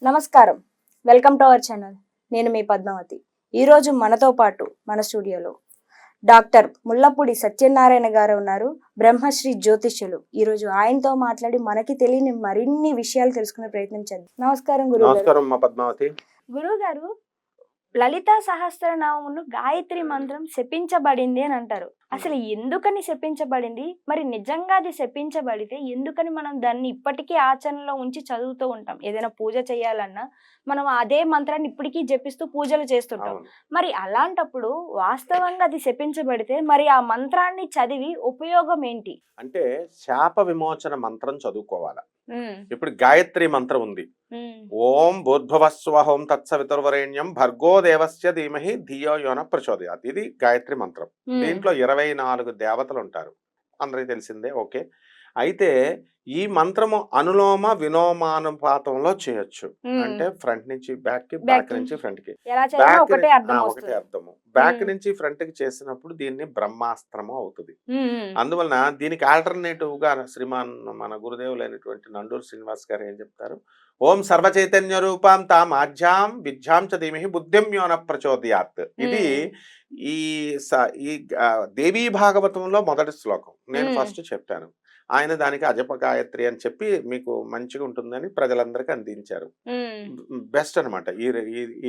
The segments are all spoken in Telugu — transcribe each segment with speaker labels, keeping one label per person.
Speaker 1: నమస్కారం, వెల్కమ్ టు అవర్ ఛానల్. నేను మీ పద్మావతి. ఈరోజు మనతో పాటు మన స్టూడియోలో డాక్టర్ ముల్లపూడి సత్యనారాయణ గారు ఉన్నారు, బ్రహ్మశ్రీ జ్యోతిష్యులు. ఈరోజు ఆయనతో మాట్లాడి మనకి తెలియని మరిన్ని విషయాలు తెలుసుకునే ప్రయత్నం చేద్దాం. నమస్కారం గురువు గారు.
Speaker 2: పద్మావతి.
Speaker 1: గురువు గారు, లలితా సహస్రనామమును గాయత్రి మంత్రం శపించబడింది అని అంటారు. అసలు ఎందుకని శపించబడింది, మరి నిజంగా అది శపించబడితే ఎందుకని మనం దాన్ని ఇప్పటికీ ఆచరణలో ఉంచి చదువుతూ ఉంటాం? ఏదైనా పూజ చేయాలన్నా మనం అదే మంత్రాన్ని ఇప్పటికీ జపిస్తూ పూజలు చేస్తుంటాం. మరి అలాంటప్పుడు వాస్తవంగా అది శపించబడితే మరి ఆ మంత్రాన్ని చదివి ఉపయోగం ఏంటి?
Speaker 2: అంటే శాప విమోచన మంత్రం చదువుకోవాలి. ఇప్పుడు గాయత్రి మంత్రం ఉంది. ఓం భూర్భువస్వహోం తత్సవితుర్వరేణ్యం భర్గో దేవస్య ధీమహి ధియో యోన ప్రచోదయాత్. ఇది గాయత్రి మంత్రం. దీంట్లో 24 దేవతలు ఉంటారు, అందరికి తెలిసిందే. ఓకే, అయితే ఈ మంత్రము అనులోమ విలోమానుపాతంలో చేయొచ్చు. అంటే ఫ్రంట్ నుంచి బ్యాక్ కి, బ్యాక్ నుంచి ఫ్రంట్ కి. ఒకటే అర్థము. బ్యాక్ నుంచి ఫ్రంట్ కి చేసినప్పుడు దీన్ని బ్రహ్మాస్త్రము అవుతుంది. అందువలన దీనికి ఆల్టర్నేటివ్ గా శ్రీమాన్ మన గురుదేవులైనటువంటి నండూరు శ్రీనివాస్ గారు ఏం చెప్తారు? ఓం సర్వచైతన్య రూపాం తాం ఆజ్యాం విద్యాం చ ధీమహి బుద్ధిం యోన ప్రచోదయాత్. ఇది ఈ దేవీ భాగవతంలో మొదటి శ్లోకం. నేను ఫస్ట్ చెప్పాను, ఆయన దానికి అజప గాయత్రి అని చెప్పి మీకు మంచిగా ఉంటుందని ప్రజలందరికీ అందించారు. బెస్ట్ అనమాట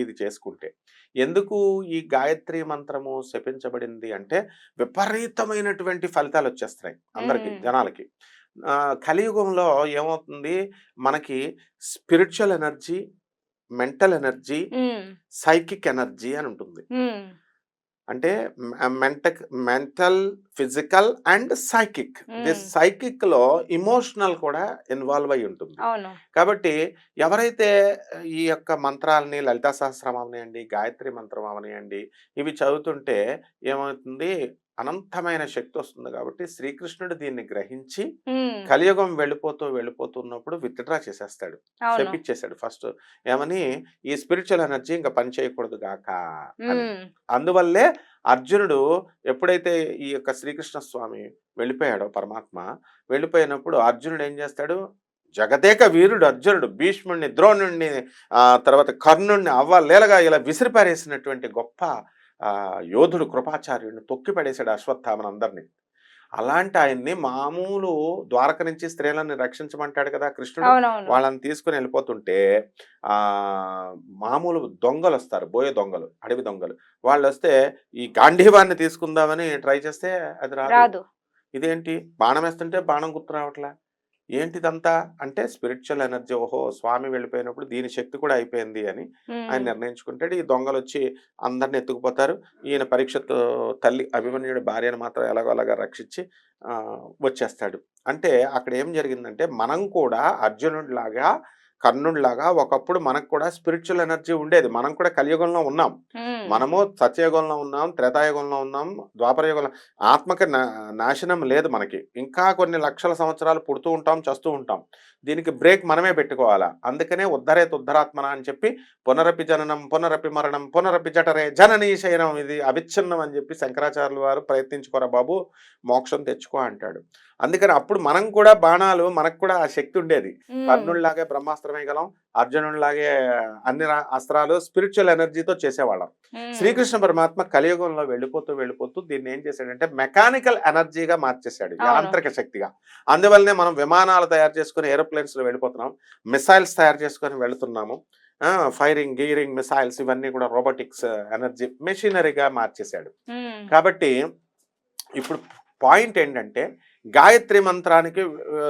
Speaker 2: ఇది చేసుకుంటే. ఎందుకు ఈ గాయత్రి మంత్రము శపించబడింది అంటే విపరీతమైనటువంటి ఫలితాలు వచ్చేస్తున్నాయి అందరికి, జనాలకి. కలియుగంలో ఏమవుతుంది, మనకి spiritual energy, mental energy, psychic energy అని ఉంటుంది. అంటే mental, physical and psychic. Psychic లో ఇమోషనల్ కూడా ఇన్వాల్వ్ అయి ఉంటుంది. కాబట్టి ఎవరైతే ఈ యొక్క మంత్రాలని, లలితా సహస్రం అవనియండి, గాయత్రి మంత్రం అవనియండి, ఇవి చదువుతుంటే ఏమవుతుంది, అనంతమైన శక్తి వస్తుంది. కాబట్టి శ్రీకృష్ణుడు దీన్ని గ్రహించి కలియుగం వెళ్ళిపోతున్నప్పుడు విత్డ్రా చేసేస్తాడు, చెప్పించేశాడు ఫస్ట్. ఏమని, ఈ స్పిరిచువల్ ఎనర్జీ ఇంకా పని చేయకూడదు గాక అని. అందువల్లే అర్జునుడు ఎప్పుడైతే ఈ యొక్క శ్రీకృష్ణ స్వామి వెళ్ళిపోయాడో, పరమాత్మ వెళ్ళిపోయినప్పుడు అర్జునుడు ఏం చేస్తాడు, జగదేక వీరుడు అర్జునుడు భీష్ముడిని, ద్రోణుడిని, తర్వాత కర్ణుడిని అవ్వలేలగా ఇలా విసిరిపారేసినటువంటి గొప్ప యోధుడు కృపాచార్యుడిని తొక్కి పడేశాడు, అశ్వత్థామను అందరినీ. అలాంటి ఆయన్ని మామూలు ద్వారక నుంచి స్త్రీలను రక్షించమంటాడు కదా కృష్ణుడు. వాళ్ళని తీసుకుని వెళ్ళిపోతుంటే మామూలు దొంగలు వస్తారు, బోయే దొంగలు, అడవి దొంగలు. వాళ్ళు వస్తే ఈ గాంధీవాన్ని తీసుకుందామని ట్రై చేస్తే అది రాదు. ఇదేంటి, బాణం వేస్తుంటే బాణం గుర్తు రావట్లా, ఏంటిదంతా అంటే స్పిరిచువల్ ఎనర్జీ. ఓహో, స్వామి వెళ్ళిపోయినప్పుడు దీని శక్తి కూడా అయిపోయింది అని ఆయన నిర్ణయించుకుంటాడు. ఈ దొంగలు వచ్చి అందరిని ఎత్తుకుపోతారు. ఈయన పరీక్షతో తల్లి అభిమన్యుడి భార్యను మాత్రం ఎలాగోలాగా రక్షించి వచ్చేస్తాడు. అంటే అక్కడ ఏం జరిగిందంటే, మనం కూడా అర్జునుడిలాగా, కర్ణుడిలాగా ఒకప్పుడు మనకు కూడా స్పిరిచువల్ ఎనర్జీ ఉండేది. మనం కూడా కలియుగంలో ఉన్నాం. మనము సత్యయుగంలో ఉన్నాం, త్రేతాయుగంలో ఉన్నాం, ద్వాపరయుగంలో. ఆత్మకి నాశనం లేదు మనకి. ఇంకా కొన్ని లక్షల సంవత్సరాలు పుడుతూ ఉంటాం, చస్తూ ఉంటాం. దీనికి బ్రేక్ మనమే పెట్టుకోవాలా. అందుకనే ఉద్ధరేత్ ఉద్ధరాత్మన అని చెప్పి పునరపి జననం, పునరపి మరణం, పునరపి జఠరే జననీ శయనం, ఇది అవిచ్ఛిన్నం అని చెప్పి శంకరాచార్యుల వారు ప్రయత్నించుకోరా బాబు, మోక్షం తెచ్చుకో అంటాడు. అందుకని అప్పుడు మనం కూడా బాణాలు, మనకు కూడా ఆ శక్తి ఉండేది. కర్ణుడిలాగే బ్రహ్మాస్త్రం వేయగలం, అర్జునుడిలాగే అన్ని అస్త్రాలు స్పిరిచువల్ ఎనర్జీతో చేసేవాళ్ళం. శ్రీకృష్ణ పరమాత్మ కలియుగంలో వెళ్ళిపోతూ దీన్ని ఏం చేశాడంటే మెకానికల్ ఎనర్జీగా మార్చేశాడు, యాంత్రిక శక్తిగా. అందువల్లనే మనం విమానాలు తయారు చేసుకుని ఏరోప్లేన్స్ లో వెళ్ళిపోతున్నాం, మిసైల్స్ తయారు చేసుకొని వెళుతున్నాము. ఫైరింగ్, గీరింగ్ మిసైల్స్ ఇవన్నీ కూడా రోబోటిక్స్ ఎనర్జీ, మెషినరీగా మార్చేశాడు. కాబట్టి ఇప్పుడు పాయింట్ ఏంటంటే, గాయత్రి మంత్రానికి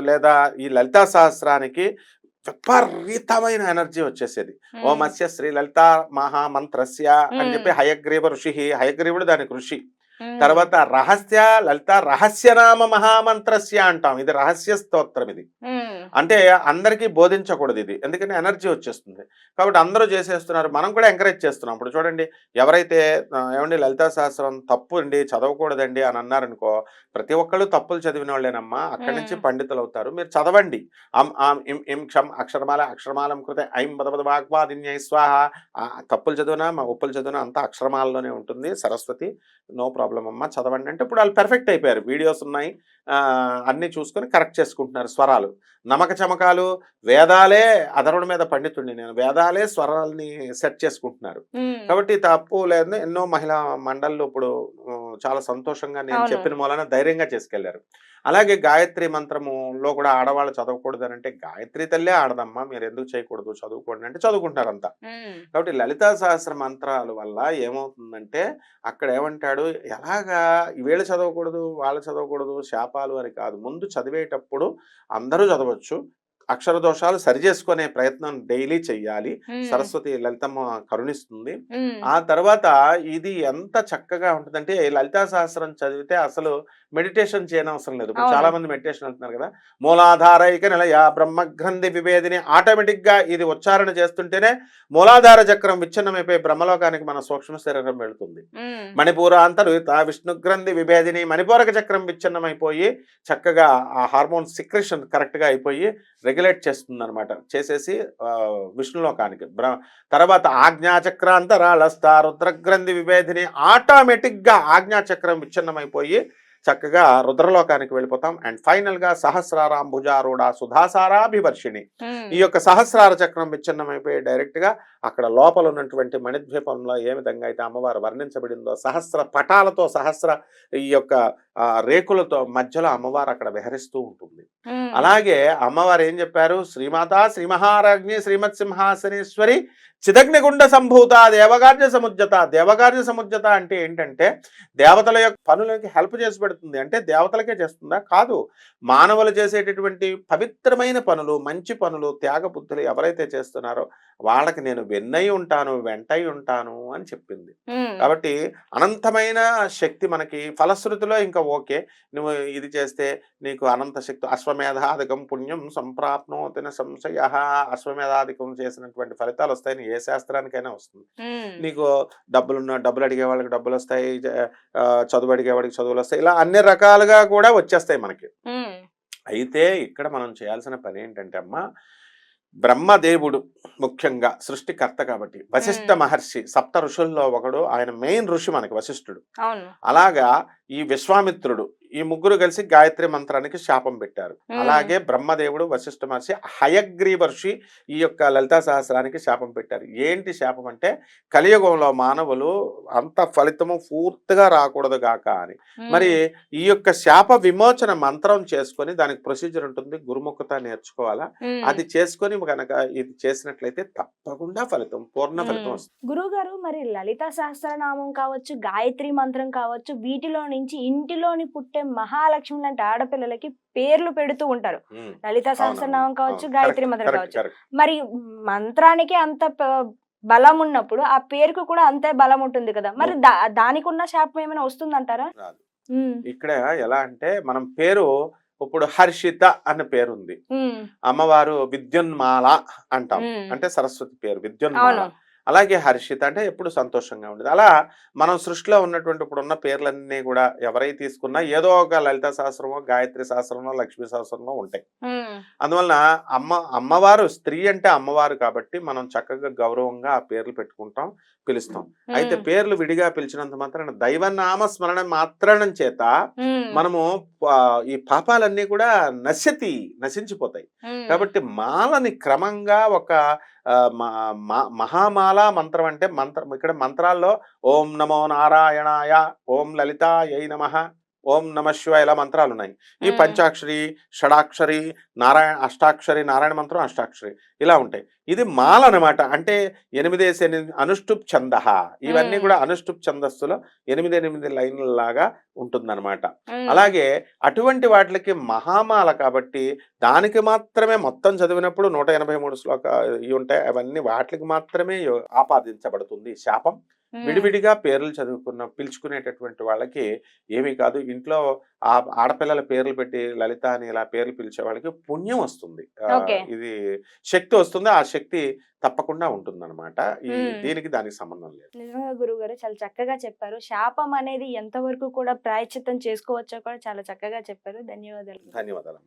Speaker 2: లేదా ఈ లలితా సహస్రానికి విపరీతమైన ఎనర్జీ వచ్చేసేది. ఓ మత్స్య శ్రీ లలితా మహామంత్రస్య అని చెప్పి హయగ్రీవ ఋషి, హయగ్రీవుడు దానికి ఋషి. తర్వాత రహస్య లలిత రహస్యనామ మహామంత్రస్య అంటాం. ఇది రహస్య స్తోత్రం. ఇది అంటే అందరికీ బోధించకూడదు ఇది, ఎందుకంటే ఎనర్జీ వచ్చేస్తుంది. కాబట్టి అందరూ చేసేస్తున్నారు, మనం కూడా ఎంకరేజ్ చేస్తున్నాం. ఇప్పుడు చూడండి, ఎవరైతే ఏమండి లలితా సహస్రం తప్పు అండి, చదవకూడదండి అని అన్నారనుకో, ప్రతి ఒక్కళ్ళు తప్పులు చదివిన వాళ్ళేనమ్మా, అక్కడి నుంచి పండితులు అవుతారు. మీరు చదవండి. అక్షరమాలం కృతే ఐం బదబద వాగ్వాదిన్యై స్వాహ. తప్పులు చదివినా, ఒప్పులు చదివినా అంతా అక్షరమాలలోనే ఉంటుంది. సరస్వతి, నో ప్రాబ్లం చెప్తామమ్మా చదవండి అంటే ఇప్పుడు వాళ్ళు పెర్ఫెక్ట్ అయిపోయారు. వీడియోస్ ఉన్నాయి, అన్నీ చూసుకొని కరెక్ట్ చేసుకుంటున్నారు స్వరాలు. నమక చమకాలు, వేదాలే అధర్వణ మీద పండితుడిని నేను, వేదాలే స్వరాలని సెట్ చేసుకుంటున్నారు. కాబట్టి తప్పు లేదు. ఎన్నో మహిళా మండళ్ళు ఇప్పుడు చాలా సంతోషంగా నేను
Speaker 1: అవును.
Speaker 2: చెప్పిన మూలన ధైర్యంగా చేసుకెళ్లారు. అలాగే గాయత్రి మంత్రములో కూడా ఆడవాళ్ళు చదవకూడదు అంటే, గాయత్రి తల్లే ఆడదమ్మా, మీరు ఎందుకు చేయకూడదు, చదువుకోండి అంటే చదువుకుంటారంతా. కాబట్టి లలితా సహస్ర మంత్రాల వల్ల ఏమవుతుందంటే, అక్కడ ఏమంటాడు, ఎలాగా వీళ్ళు చదవకూడదు వాళ్ళు చదవకూడదు శాపాలు అని కాదు, ముందు చదివేటప్పుడు అందరూ చదవచ్చు, అక్షర దోషాలు సరిచేసుకునే ప్రయత్నం డైలీ చెయ్యాలి. సరస్వతి లలితమ్మ కరుణిస్తుంది. ఆ తర్వాత ఇది ఎంత చక్కగా ఉంటుందంటే, లలితా సహస్రం చదివితే అసలు మెడిటేషన్ చేయనవసరం లేదు. ఇప్పుడు చాలా మంది మెడిటేషన్ అంటున్నారు కదా, మూలాధారైక నిలయ బ్రహ్మగ్రంథి విభేదిని, ఆటోమేటిక్ గా ఇది ఉచ్చారణ చేస్తుంటేనే మూలాధార చక్రం విచ్ఛిన్నమైపోయి బ్రహ్మలోకానికి మన సూక్ష్మ శరీరం వెళుతుంది. మణిపూరాంతరుత విష్ణు గ్రంథి విభేదిని, మణిపూరక చక్రం విచ్ఛిన్నమైపోయి చక్కగా ఆ హార్మోన్ సిక్రెషన్ కరెక్ట్ గా అయిపోయి రెగ్యులేట్ చేస్తుంది అనమాట. చేసేసి విష్ణులోకానికి తర్వాత ఆజ్ఞాచక్రాంతరాళస్థ రుద్రగ్రంథి విభేదిని, ఆటోమేటిక్ గా ఆజ్ఞాచక్రం విచ్ఛిన్నమైపోయి చక్కగా రుద్రలోకానికి వెళ్ళిపోతాం. అండ్ ఫైనల్ గా సహస్రారాంభుజారూఢ సుధాసారాభివర్షిణి, ఈ యొక్క సహస్రార చక్రం విచ్ఛిన్నమైపోయి డైరెక్ట్ గా అక్కడ లోపల ఉన్నటువంటి మణిద్వీపంలో ఏ విధంగా అయితే అమ్మవారు వర్ణించబడిందో, సహస్ర పటాలతో సహస్ర ఈ యొక్క రేకులతో మధ్యలో అమ్మవారు అక్కడ విహరిస్తూ ఉంటుంది. అలాగే అమ్మవారు ఏం చెప్పారు, శ్రీమాత శ్రీ మహారాజ్ఞి శ్రీమత్ సింహాసనేశ్వరి చిదగ్నిగుండ సంభూత దేవకార్య సముజ్జత. దేవకార్య సముజ్జత అంటే ఏంటంటే, దేవతల యొక్క పనులకి హెల్ప్ చేసి పెడుతుంది. అంటే దేవతలకే చేస్తుందా? కాదు, మానవులు చేసేటటువంటి పవిత్రమైన పనులు, మంచి పనులు, త్యాగ బుద్ధులు ఎవరైతే చేస్తున్నారో వాళ్ళకి నేను వెన్నై ఉంటాను, వెంటై ఉంటాను అని చెప్పింది. కాబట్టి అనంతమైన శక్తి మనకి ఫలశ్రుతిలో ఇంకా ఓకే, నువ్వు ఇది చేస్తే నీకు అనంత శక్తి, అశ్వమేధాధికం పుణ్యం సంప్రాప్నోతిన సంశయ, అశ్వమేధాధికం చేసినటువంటి ఫలితాలు వస్తాయని ఏ శాస్త్రానికైనా వస్తుంది. నీకు డబ్బులు అడిగే వాళ్ళకి డబ్బులు వస్తాయి, చదువు అడిగే వాడికి చదువులు వస్తాయి, ఇలా అన్ని రకాలుగా కూడా వచ్చేస్తాయి మనకి. అయితే ఇక్కడ మనం చేయాల్సిన పని ఏంటంటే అమ్మా, బ్రహ్మదేవుడు ముఖ్యంగా సృష్టికర్త కాబట్టి, వశిష్ఠ మహర్షి సప్త ఋషుల్లో ఒకడు, ఆయన మెయిన్ ఋషి మనకి వశిష్ఠుడు. అలాగా ఈ విశ్వామిత్రుడు, ఈ ముగ్గురు కలిసి గాయత్రి మంత్రానికి శాపం పెట్టారు. అలాగే బ్రహ్మదేవుడు, వశిష్ఠ మహర్షి, హయగ్రీవర్షి ఈ యొక్క లలితా సహస్రానికి శాపం పెట్టారు. ఏంటి శాపం అంటే, కలియుగంలో మానవులు అంత ఫలితము పూర్తిగా రాకూడదు గాక అని. మరి ఈ యొక్క శాప విమోచన మంత్రం చేసుకొని, దానికి ప్రొసీజర్ ఉంటుంది, గురుముఖత నేర్చుకోవాలా, అది చేసుకొని కనుక ఇది చేసినట్లయితే తప్పకుండా ఫలితం, పూర్ణ ఫలితం వస్తుంది.
Speaker 1: గురువు గారు, మరి లలితా సహస్రనామం కావచ్చు, గాయత్రి మంత్రం కావచ్చు, వీటిలో నుంచి ఇంటిలోని పుట్టే మహాలక్ష్మి లాంటి ఆడపిల్లలకి పేర్లు పెడుతూ ఉంటారు. లలితా సహస్రనామం కావచ్చు, గాయత్రి మంత్రం కావచ్చు. మరి మంత్రానికి అంత బలం ఉన్నప్పుడు ఆ పేరుకు కూడా అంతే బలం ఉంటుంది కదా, మరి దానికి ఉన్న శాపం ఏమైనా వస్తుందంటారా?
Speaker 2: ఇక్కడ ఎలా అంటే, మనం పేరు ఇప్పుడు హర్షిత అన్న పేరుంది, అమ్మవారు విద్యున్మాల అంటాం, అంటే సరస్వతి పేరు విద్యున్మాల. అలాగే హర్షిత అంటే ఎప్పుడు సంతోషంగా ఉండేది. అలా మనం సృష్టిలో ఉన్నటువంటి ఇప్పుడున్న పేర్లన్నీ కూడా ఎవరైతే తీసుకున్నా ఏదో ఒక లలిత సహస్రమో, గాయత్రి సహస్రమో, లక్ష్మీ సహస్రమో ఉంటాయి. అందువలన అమ్మవారు స్త్రీ అంటే అమ్మవారు కాబట్టి మనం చక్కగా గౌరవంగా ఆ పేర్లు పెట్టుకుంటాం, పిలుస్తాం. అయితే పేర్లు విడిగా పిలిచినంత మాత్రాన, దైవనామ స్మరణ మాత్రం చేత మనము ఈ పాపాలన్నీ కూడా నశించిపోతాయి. కాబట్టి మాలని క్రమంగా ఒక మహామాల మంత్రం అంటే ఇక్కడ మంత్రాల్లో ఓం నమో నారాయణాయ, ఓం లలితాయై నమః, ఓం నమ శివాయ, ఇలా మంత్రాలు ఉన్నాయి. ఈ పంచాక్షరి, షడాక్షరి, నారాయణ అష్టాక్షరి, నారాయణ మంత్రం అష్టాక్షరి, ఇలా ఉంటాయి. ఇది మాల అనమాట. అంటే 8 అనుష్టుప్ ఛంద, ఇవన్నీ కూడా అనుష్టుప్ ఛందస్సులో 8 లైన్ల లాగా ఉంటుందన్నమాట. అలాగే అటువంటి వాటికి మహామాల కాబట్టి దానికి మాత్రమే మొత్తం చదివినప్పుడు 183 శ్లోకాలు ఇవి ఉంటాయి. అవన్నీ వాటికి మాత్రమే ఆపాదించబడుతుంది శాపం. విడివిడిగా పేర్లు పిలుచుకునేటటువంటి వాళ్ళకి ఏమీ కాదు. ఇంట్లో ఆడపిల్లల పేర్లు పెట్టి లలిత అని ఇలా పేర్లు పిలిచే వాళ్ళకి పుణ్యం వస్తుంది, ఇది శక్తి వస్తుంది. ఆ శక్తి తప్పకుండా ఉంటుందన్నమాట. దీనికి దానికి సంబంధం లేదు.
Speaker 1: నిజంగా గురువు గారు చాలా చక్కగా చెప్పారు. శాపం అనేది ఎంతవరకు కూడా ప్రాయశ్చిత్తం చేసుకోవచ్చో కూడా చాలా చక్కగా చెప్పారు. ధన్యవాదాలు.
Speaker 2: ధన్యవాదాలు.